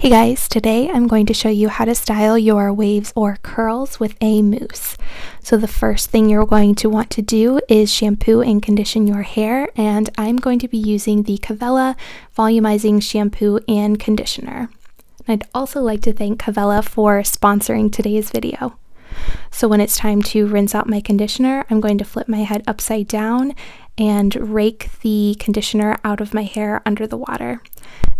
Hey guys, today I'm going to show you how to style your waves or curls with a mousse. So the first thing you're going to want to do is shampoo and condition your hair, and I'm going to be using the Kavella volumizing shampoo and conditioner. And I'd also like to thank Kavella for sponsoring today's video. So when it's time to rinse out my conditioner, I'm going to flip my head upside down and rake the conditioner out of my hair under the water.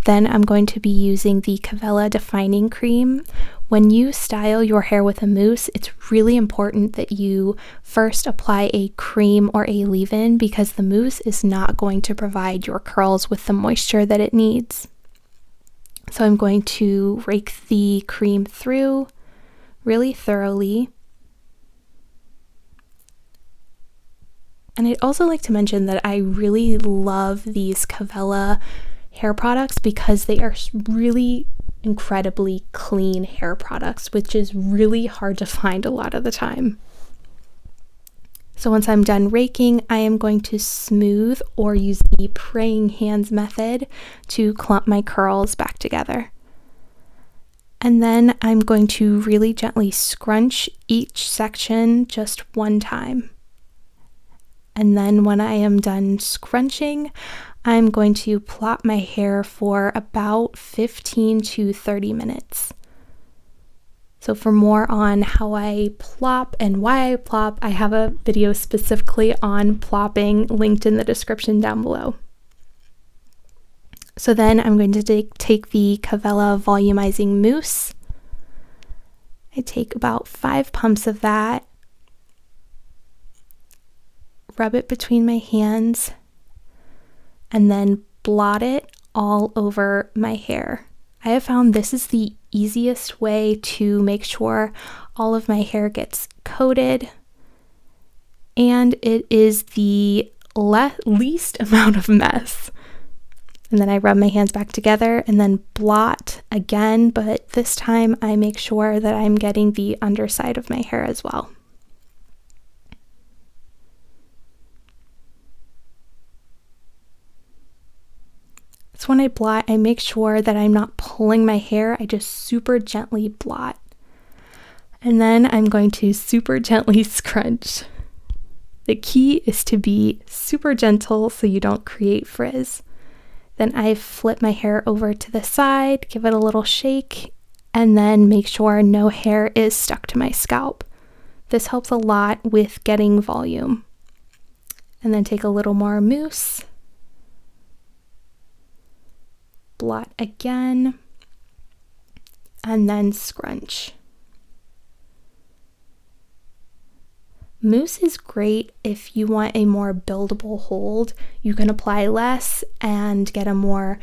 Then I'm going to be using the Kavella defining cream. When you style your hair with a mousse, it's really important that you first apply a cream or a leave-in because the mousse is not going to provide your curls with the moisture that it needs. So I'm going to rake the cream through really thoroughly. And I'd also like to mention that I really love these Kavella hair products because they are really incredibly clean hair products, which is really hard to find a lot of the time. So once I'm done raking, I am going to smooth or use the praying hands method to clump my curls back together. And then I'm going to really gently scrunch each section just one time. And then when I am done scrunching, I'm going to plop my hair for about 15 to 30 minutes. So for more on how I plop and why I plop, I have a video specifically on plopping linked in the description down below. So then I'm going to take the Kavella volumizing mousse. I take about 5 pumps of that, rub it between my hands, and then blot it all over my hair. I have found this is the easiest way to make sure all of my hair gets coated, and it is the least amount of mess. And then I rub my hands back together and then blot again, but this time I make sure that I'm getting the underside of my hair as well. So when I blot, I make sure that I'm not pulling my hair, I just super gently blot. And then I'm going to super gently scrunch. The key is to be super gentle so you don't create frizz. Then I flip my hair over to the side, give it a little shake, and then make sure no hair is stuck to my scalp. This helps a lot with getting volume. And then take a little more mousse. Blot again, and then scrunch. Mousse is great if you want a more buildable hold. You can apply less and get a more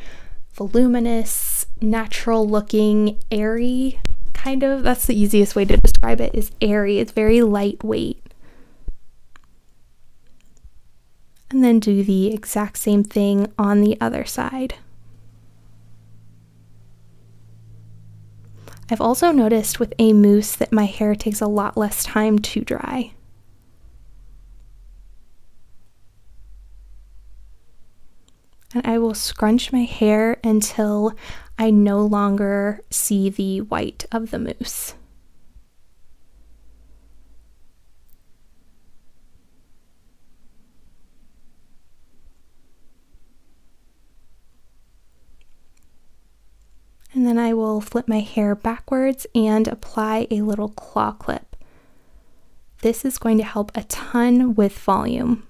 voluminous, natural looking, airy kind of. That's the easiest way to describe it, is airy. It's very lightweight. And then do the exact same thing on the other side. I've also noticed with a mousse that my hair takes a lot less time to dry. And I will scrunch my hair until I no longer see the white of the mousse. And then I will flip my hair backwards and apply a little claw clip. This is going to help a ton with volume.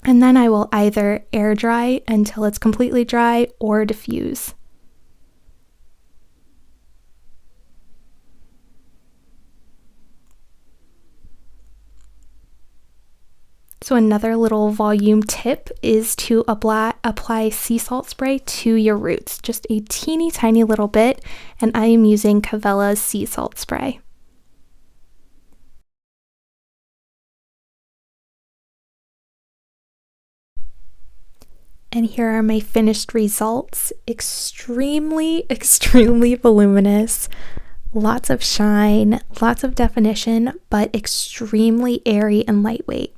And then I will either air dry until it's completely dry or diffuse. So another little volume tip is to apply sea salt spray to your roots, just a teeny tiny little bit, and I am using Kavella's sea salt spray. And here are my finished results. Extremely voluminous, lots of shine, lots of definition, but extremely airy and lightweight.